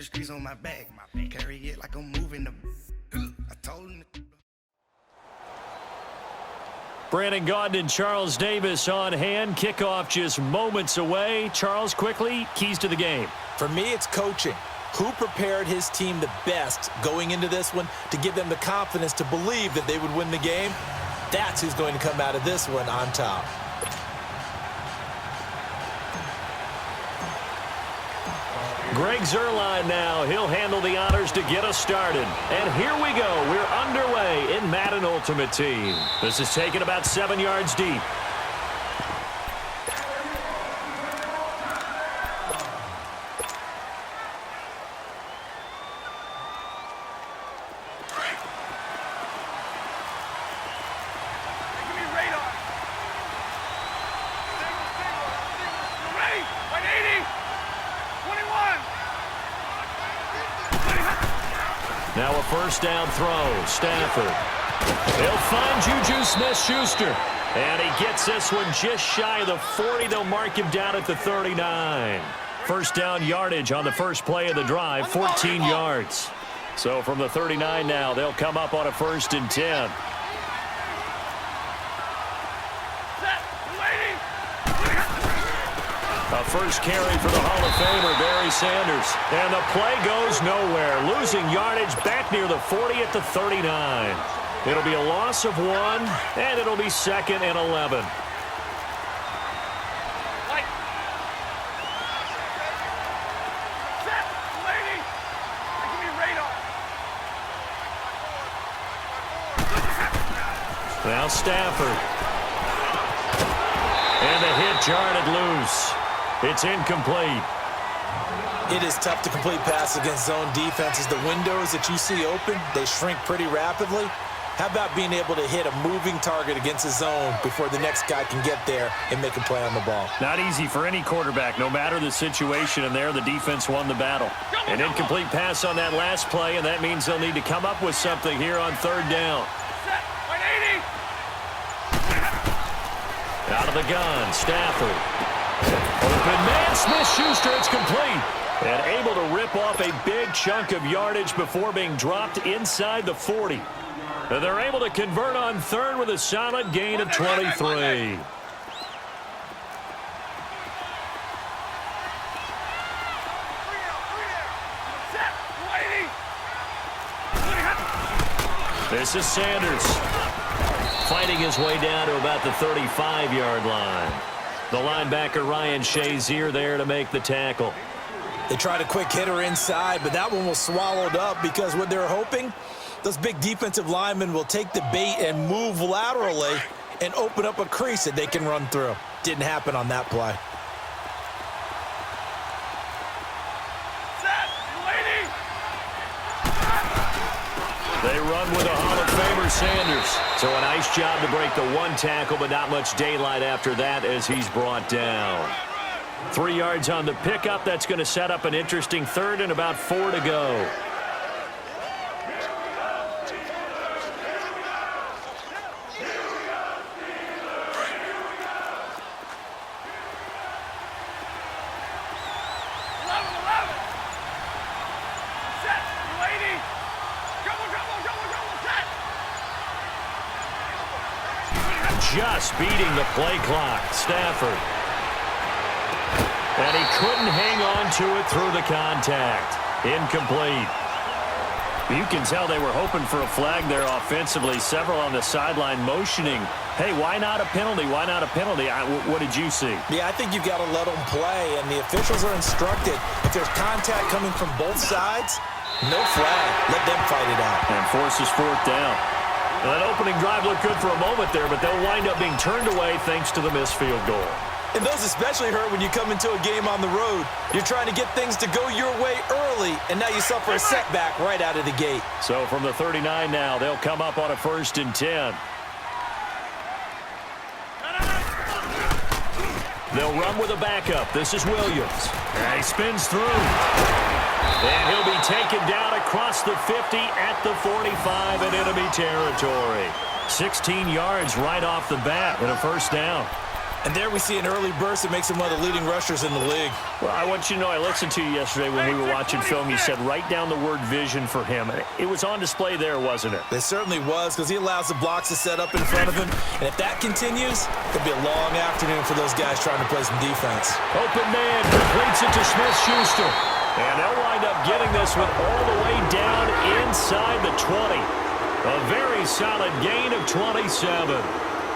30 streets on my back. Carry it like I'm moving the. I told him. Brandon Gaudin and Charles Davis on hand. Kickoff just moments away. Charles, quickly, keys to the game. For me, it's coaching. Who prepared his team the best going into this one to give them the confidence to believe that they would win the game? That's who's going to come out of this one on top. Greg Zuerlein now. He'll handle the honors to get us started. And here we go. We're underway in Madden Ultimate Team. This is taken about 7 yards deep. Now a first down throw. Stafford. He'll find Juju Smith-Schuster. And he gets this one just shy of the 40. They'll mark him down at the 39. First down yardage on the first play of the drive, 14 yards. So from the 39 now, they'll come up on a 1st and 10. A first carry for the Hall of Famer, Barry Sanders. And the play goes nowhere. Losing yardage back near the 40 at the 39. It'll be a loss of 1, and it'll be 2nd and 11. Now Stafford. And the hit jarred loose. It's incomplete. It is tough to complete passes against zone defenses. The windows that you see open, they shrink pretty rapidly. How about being able to hit a moving target against a zone before the next guy can get there and make a play on the ball? Not easy for any quarterback, no matter the situation, and there the defense won the battle. An incomplete pass on that last play, and that means they'll need to come up with something here on 3rd down. Out of the gun, Stafford. Open man, Smith-Schuster, it's complete. And able to rip off a big chunk of yardage before being dropped inside the 40. And they're able to convert on 3rd with a solid gain of 23. This is Sanders. Fighting his way down to about the 35-yard line. The linebacker, Ryan Shazier, there to make the tackle. They tried a quick hitter inside, but that one was swallowed up because what they're hoping, those big defensive linemen will take the bait and move laterally and open up a crease that they can run through. Didn't happen on that play. They run with a Hall of Famer, Sanders. So a nice job to break the 1 tackle, but not much daylight after that as he's brought down. 3 yards on the pickup. That's going to set up an interesting 3rd and about 4 to go. Just beating the play clock. Stafford. And he couldn't hang on to it through the contact. Incomplete. You can tell they were hoping for a flag there offensively. Several on the sideline motioning. Hey, why not a penalty? Why not a penalty? What did you see? Yeah, I think you've got to let them play, and the officials are instructed. If there's contact coming from both sides, no flag. Let them fight it out. And forces 4th down. Well, that opening drive looked good for a moment there, but they'll wind up being turned away thanks to the missed field goal. And those especially hurt when you come into a game on the road. You're trying to get things to go your way early, and now you suffer a setback right out of the gate. So from the 39 now, they'll come up on a 1st and 10. They'll run with a backup. This is Williams. And he spins through. And he'll be taken down across the 50 at the 45 in enemy territory. 16 yards right off the bat and a 1st down. And there we see an early burst that makes him one of the leading rushers in the league. Well, I want you to know, I listened to you yesterday when we were watching film. You said write down the word vision for him. It was on display there, wasn't it? It certainly was, because he allows the blocks to set up in front of him. And if that continues, it'll be a long afternoon for those guys trying to play some defense. Open man completes it to Smith-Schuster. And they'll wind up getting this one all the way down inside the 20. A very solid gain of 27.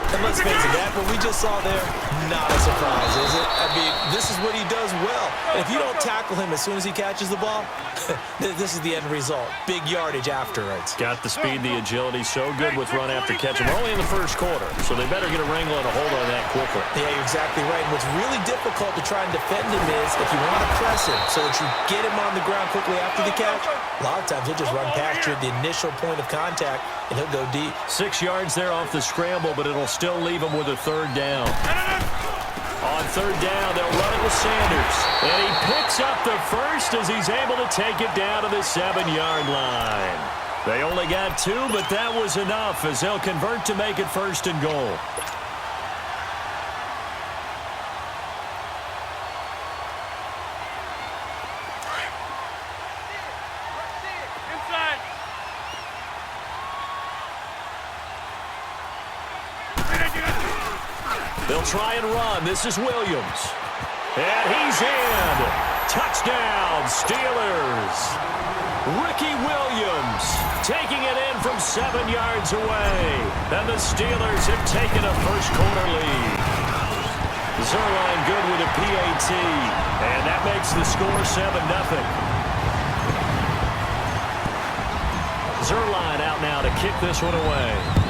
And let's face it, that what we just saw there, not a surprise, is it? I mean, this is what he does well. And if you don't tackle him as soon as he catches the ball, this is the end result. Big yardage afterwards. Got the speed, the agility, so good with run after catch. We're only in the first quarter, so they better get a wrangle and a hold on that quickly. Yeah, you're exactly right. And what's really difficult to try and defend him is if you want to press him so that you get him on the ground quickly after the catch, a lot of times he'll just run past you at the initial point of contact, and he'll go deep. 6 yards there off the scramble, but it'll still leave him with a third down. On third down, they'll run it with Sanders. And he picks up the first as he's able to take it down to the 7-yard line. They only got 2, but that was enough as they'll convert to make it 1st and goal. They'll try and run. This is Williams. And he's in. Touchdown, Steelers. Ricky Williams taking it in from 7 yards away. And the Steelers have taken a first quarter lead. Zerline good with a PAT. And that makes the score 7-0. Zerline out now to kick this one away.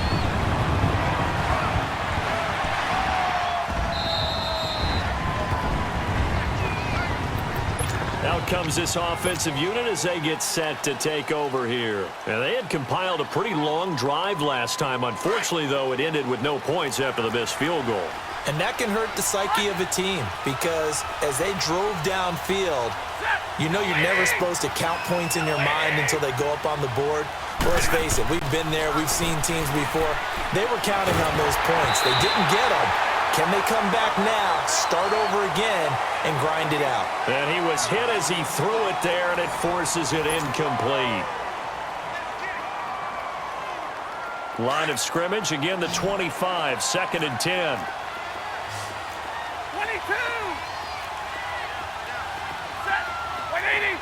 Out comes this offensive unit as they get set to take over here. And they had compiled a pretty long drive last time. Unfortunately, though, it ended with no points after the missed field goal. And that can hurt the psyche of a team because as they drove downfield, you know you're never supposed to count points in your mind until they go up on the board. Well, let's face it, we've been there. We've seen teams before. They were counting on those points. They didn't get them. Can they come back now, start over again, and grind it out? And he was hit as he threw it there, and it forces it incomplete. Line of scrimmage, again the 25, 2nd and 10. 22! Set! 180!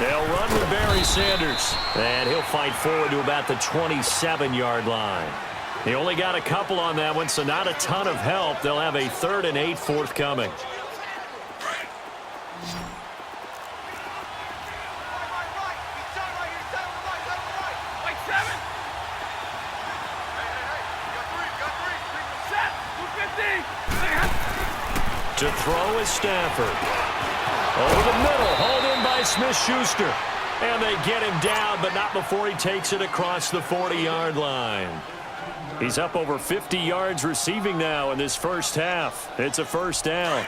They'll run with Barry Sanders. And he'll fight forward to about the 27-yard line. He only got a couple on that one, so not a ton of help. They'll have a 3rd and 8 forthcoming. To throw is Stafford. Over the middle, hauled in by Smith-Schuster. And they get him down, but not before he takes it across the 40-yard line. He's up over 50 yards receiving now in this first half. It's a first down.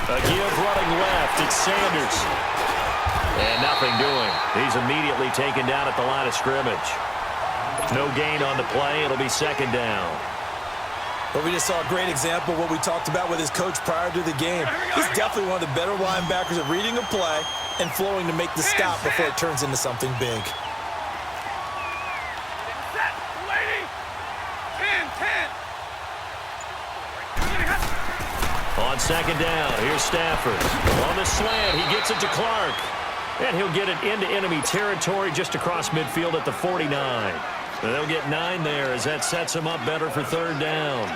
A give running left. It's Sanders. And nothing doing. He's immediately taken down at the line of scrimmage. No gain on the play. It'll be 2nd down. But we just saw a great example of what we talked about with his coach prior to the game. He's definitely one of the better linebackers at reading a play and flowing to make the stop before it turns into something big. On 2nd down, here's Stafford. On the slant, he gets it to Clark. And he'll get it into enemy territory just across midfield at the 49. They'll get 9 there as that sets him up better for 3rd down.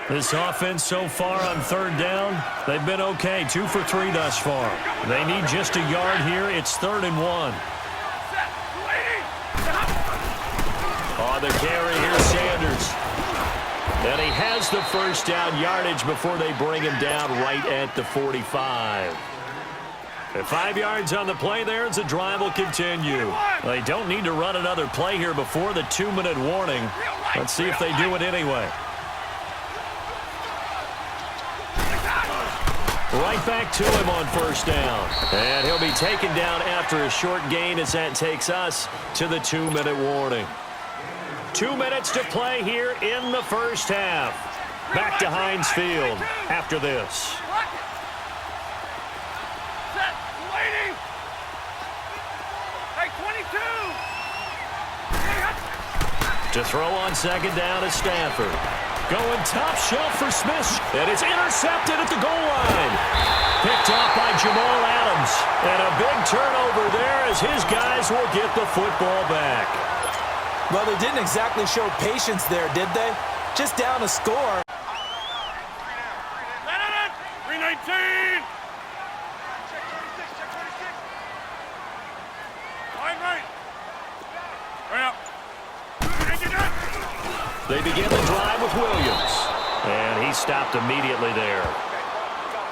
This offense so far on 3rd down, they've been okay. 2 for 3 thus far. They need just a yard here. It's 3rd and 1. On the carry, here's Sanders. And he has the first down yardage before they bring him down right at the 45. At 5 yards on the play there as the drive will continue. They don't need to run another play here before the 2-minute warning. Let's see if they do it anyway. Right back to him on first down. And he'll be taken down after a short gain as that takes us to the 2-minute warning. 2 minutes to play here in the first half. Back to Heinz Field after this. Set. Waiting. Hey, 22. To throw on second down is Stafford. Going top shelf for Smith. And it's intercepted at the goal line. Picked off by Jamal Adams. And a big turnover there as his guys will get the football back. Well, they didn't exactly show patience there, did they? Just down a score. 319. Line right. Hurry up. They begin the drive with Williams. And he stopped immediately there.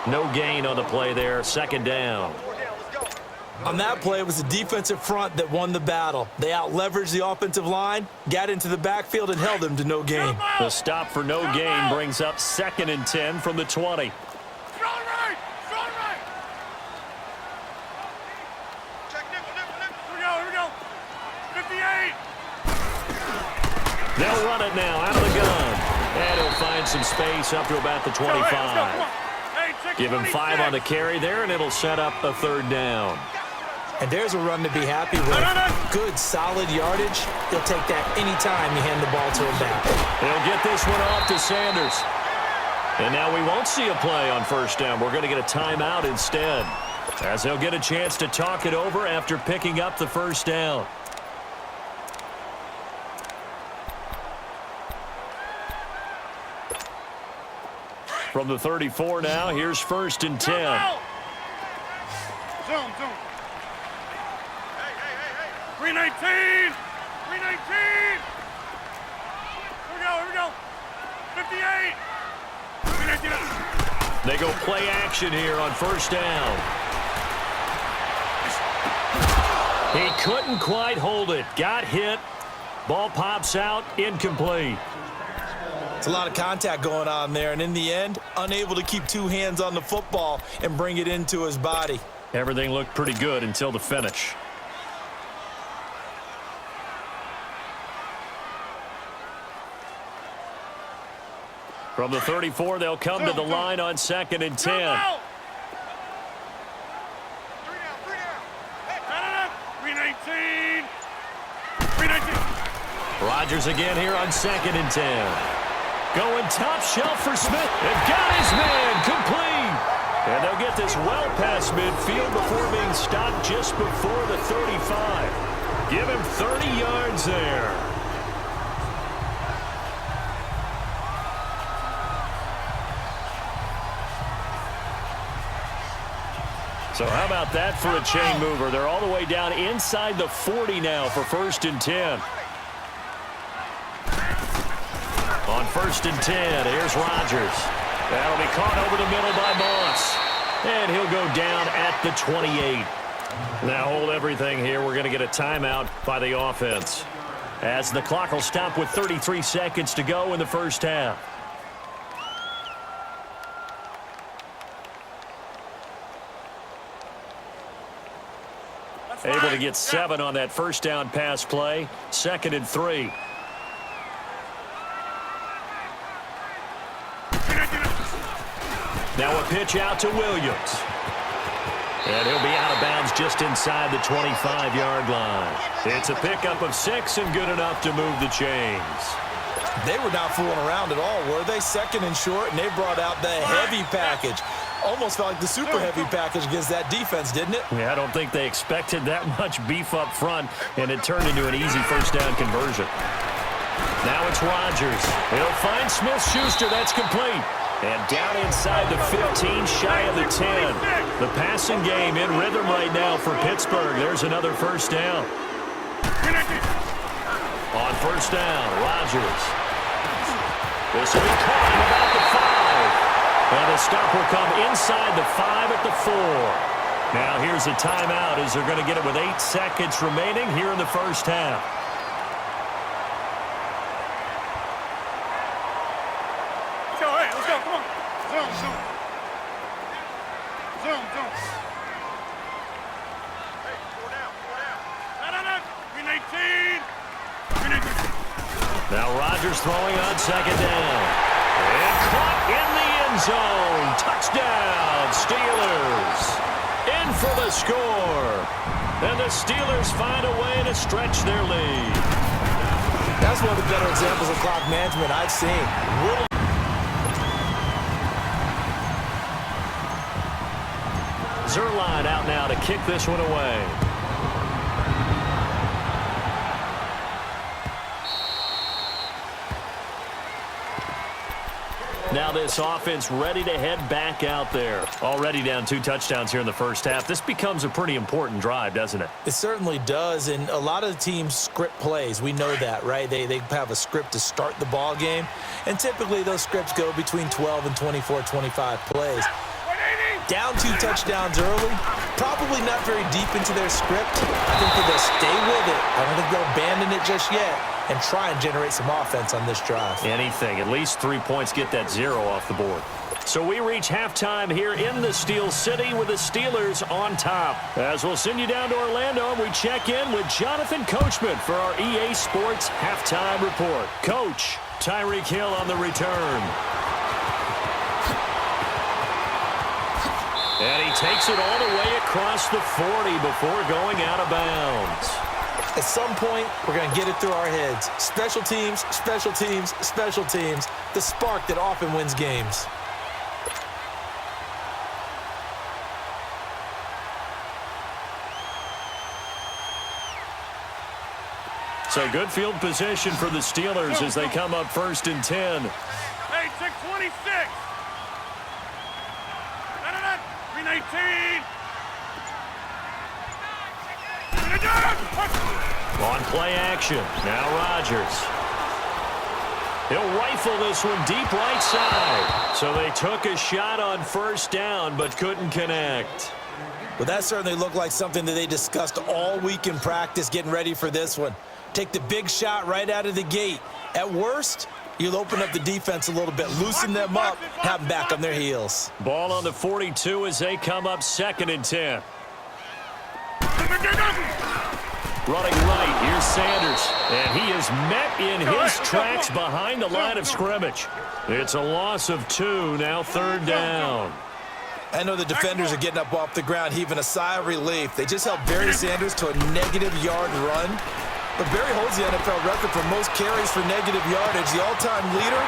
No gain on the play there. Second down. On that play, it was the defensive front that won the battle. They out-leveraged the offensive line, got into the backfield, and held them to no gain. The stop for no gain brings up 2nd and 10 from the 20. Strong right. Strong right. Check nip. Here we go. 58. They'll run it now out of the gun. And he'll find some space up to about the 25. Give him 5 on the carry there, and it'll set up a 3rd down. And there's a run to be happy with. Good, solid yardage. He'll take that anytime you hand the ball to him back. He'll get this one off to Sanders. And now we won't see a play on first down. We're going to get a timeout instead, as he'll get a chance to talk it over after picking up the first down. From the 34 now, here's 1st and 10. Zoom. Hey. 319. 319. Here we go. 58. 319. They go play action here on first down. He couldn't quite hold it. Got hit. Ball pops out. Incomplete. It's a lot of contact going on there, and in the end, unable to keep 2 hands on the football and bring it into his body. Everything looked pretty good until the finish. From the 34, they'll come to the line on 2nd and 10. 3 down. 319. 319. Rodgers again here on 2nd and 10. Going top shelf for Smith. And got his man complete. And they'll get this well past midfield before being stopped just before the 35. Give him 30 yards there. So how about that for a chain mover? They're all the way down inside the 40 now for 1st and 10. On 1st and 10, here's Rodgers. That'll be caught over the middle by Moss. And he'll go down at the 28. Now hold everything here. We're going to get a timeout by the offense, as the clock will stop with 33 seconds to go in the first half. Able to get 7 on that first down pass play. 2nd and 3. Now a pitch out to Williams. And he'll be out of bounds just inside the 25-yard line. It's a pickup of 6 and good enough to move the chains. They were not fooling around at all, were they? 2nd and short, and they brought out the heavy package. Almost felt like the super heavy package against that defense, didn't it? Yeah, I don't think they expected that much beef up front, and it turned into an easy first down conversion. Now it's Rodgers. He'll find Smith-Schuster. That's complete. And down inside the 15, shy of the 10. The passing game in rhythm right now for Pittsburgh. There's another first down. On first down, Rodgers. This will be caught at about the 5. And the stop will come inside the 5 at the 4. Now here's a timeout as they're going to get it with 8 seconds remaining here in the first half. Let's go, come on. Zoom. zone. Hey, 4 down, 4 down. No. Green 18. Green 18. Now Rodgers throwing on second down. And caught in the end zone. Touchdown, Steelers. In for the score. And the Steelers find a way to stretch their lead. That's one of the better examples of clock management I've seen. Really. Zerline out now to kick this one away. Now this offense ready to head back out there. Already down 2 touchdowns here in the first half. This becomes a pretty important drive, doesn't it? It certainly does, and a lot of the teams script plays. We know that, right? They have a script to start the ball game, and typically those scripts go between 12 and 24, 25 plays. Down 2 touchdowns early, probably not very deep into their script. I think that they'll stay with it. I don't think they'll abandon it just yet and try and generate some offense on this drive. Anything. At least 3 points, get that 0 off the board. So we reach halftime here in the Steel City with the Steelers on top. As we'll send you down to Orlando, and we check in with Jonathan Coachman for our EA Sports Halftime Report. Coach, Tyreek Hill on the return. And he takes it all the way across the 40 before going out of bounds. At some point, we're going to get it through our heads. Special teams, special teams, special teams. The spark that often wins games. So good field position for the Steelers as they come up 1st and 10. Hey, check 26. No. Green 18. On play action. Now Rodgers. He'll rifle this one deep right side. So they took a shot on 1st down but couldn't connect. Well, that certainly looked like something that they discussed all week in practice getting ready for this one. Take the big shot right out of the gate. At worst, you'll open up the defense a little bit, loosen them up, have them back on their heels. Ball on the 42 as they come up 2nd and 10. Running right, here's Sanders. And he is met in his tracks behind the line of scrimmage. It's a loss of 2, now 3rd down. I know the defenders are getting up off the ground, heaving a sigh of relief. They just helped Barry Sanders to a -yard run. But Barry holds the NFL record for most carries for negative yardage. The all-time leader,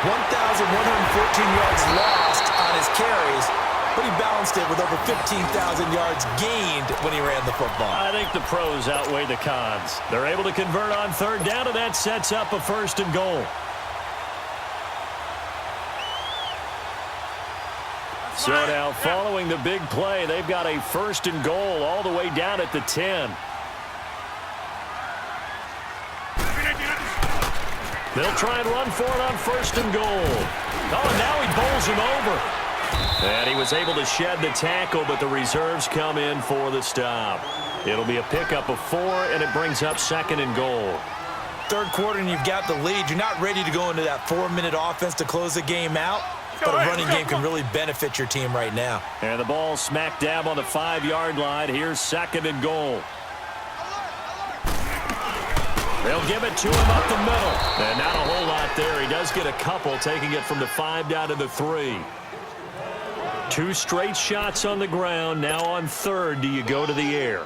1,114 yards lost on his carries. But he balanced it with over 15,000 yards gained when he ran the football. I think the pros outweigh the cons. They're able to convert on 3rd down, and that sets up a 1st and goal. So now, following the big play, they've got a 1st and goal all the way down at the 10. They'll try and run for it on 1st and goal. Oh, and now he bowls him over. And he was able to shed the tackle, but the reserves come in for the stop. It'll be a pickup of 4, and it brings up 2nd and goal. 3rd quarter, and you've got the lead. You're not ready to go into that 4-minute offense to close the game out, but a running game can really benefit your team right now. And the ball smack dab on the 5-yard line. Here's 2nd and goal. They'll give it to him up the middle. And not a whole lot there. He does get a couple, taking it from the 5 down to the 3. 2 straight shots on the ground. Now on 3rd, do you go to the air?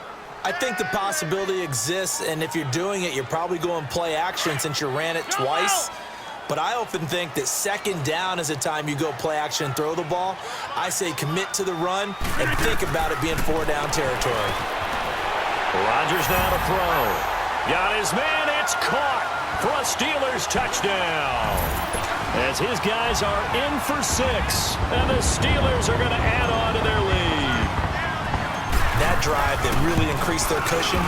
I think the possibility exists, and if you're doing it, you're probably going play action since you ran it twice. But I often think that 2nd down is the time you go play action and throw the ball. I say commit to the run and think about it being 4-down territory. Rodgers now to throw. Got his man, it's caught for a Steelers touchdown. As his guys are in for 6, and the Steelers are going to add on to their lead. That drive that really increased their cushion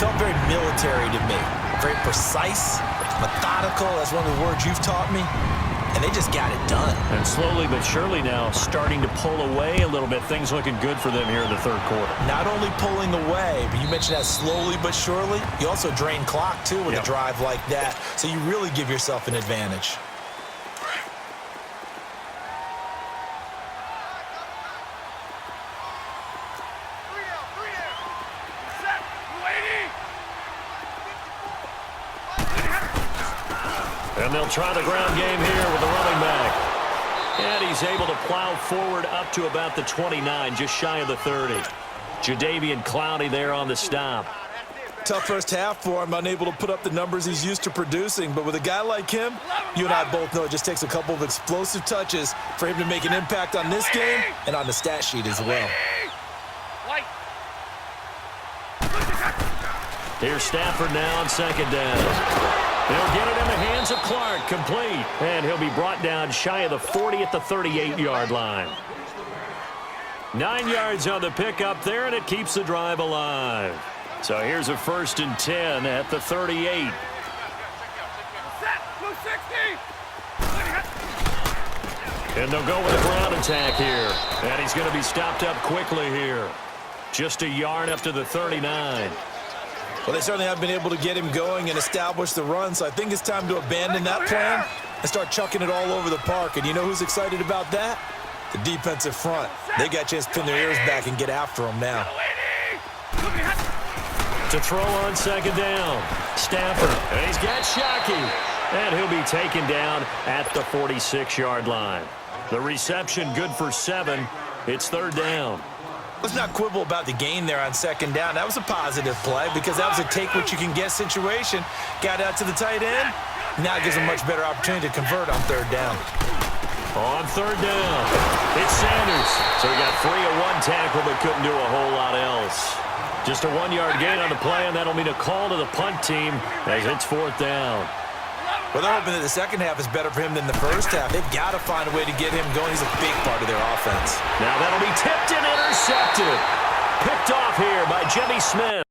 felt very military to me. Very precise, methodical, that's one of the words you've taught me. And they just got it done. And slowly but surely now starting to pull away a little bit. Things looking good for them here in the 3rd quarter. Not only pulling away, but you mentioned that slowly but surely. You also drain clock, too, with a drive like that. So you really give yourself an advantage. And they'll try the ground game here with the running back. And he's able to plow forward up to about the 29, just shy of the 30. Jadeveon Clowney there on the stop. Tough first half for him, unable to put up the numbers he's used to producing. But with a guy like him, you and I both know it just takes a couple of explosive touches for him to make an impact on this game and on the stat sheet as well. Here's Stafford now on second down. He'll get it in the hands of Clark, complete. And he'll be brought down shy of the 40 at the 38-yard line. 9 yards on the pickup there, and it keeps the drive alive. So here's a 1st and 10 at the 38. And they'll go with a ground attack here. And he's going to be stopped up quickly here. Just a yard up to the 39. Well, they certainly have been able to get him going and establish the run, so I think it's time to abandon that plan and start chucking it all over the park. And you know who's excited about that? The defensive front. They got a chance to pin their ears back and get after him now. To throw on second down. Stafford, and he's got Shockey. And he'll be taken down at the 46-yard line. The reception good for 7. It's 3rd down. Let's not quibble about the gain there on second down. That was a positive play because that was a take-what-you-can-get situation. Got out to the tight end. Now it gives him a much better opportunity to convert on 3rd down. On 3rd down, it's Sanders. So he got 3 of 1 tackle but couldn't do a whole lot else. Just a 1-yard gain on the play, and that'll mean a call to the punt team as it's 4th down. Well, they're hoping that the second half is better for him than the first half. They've got to find a way to get him going. He's a big part of their offense. Now that'll be tipped and intercepted. Picked off here by Jimmy Smith.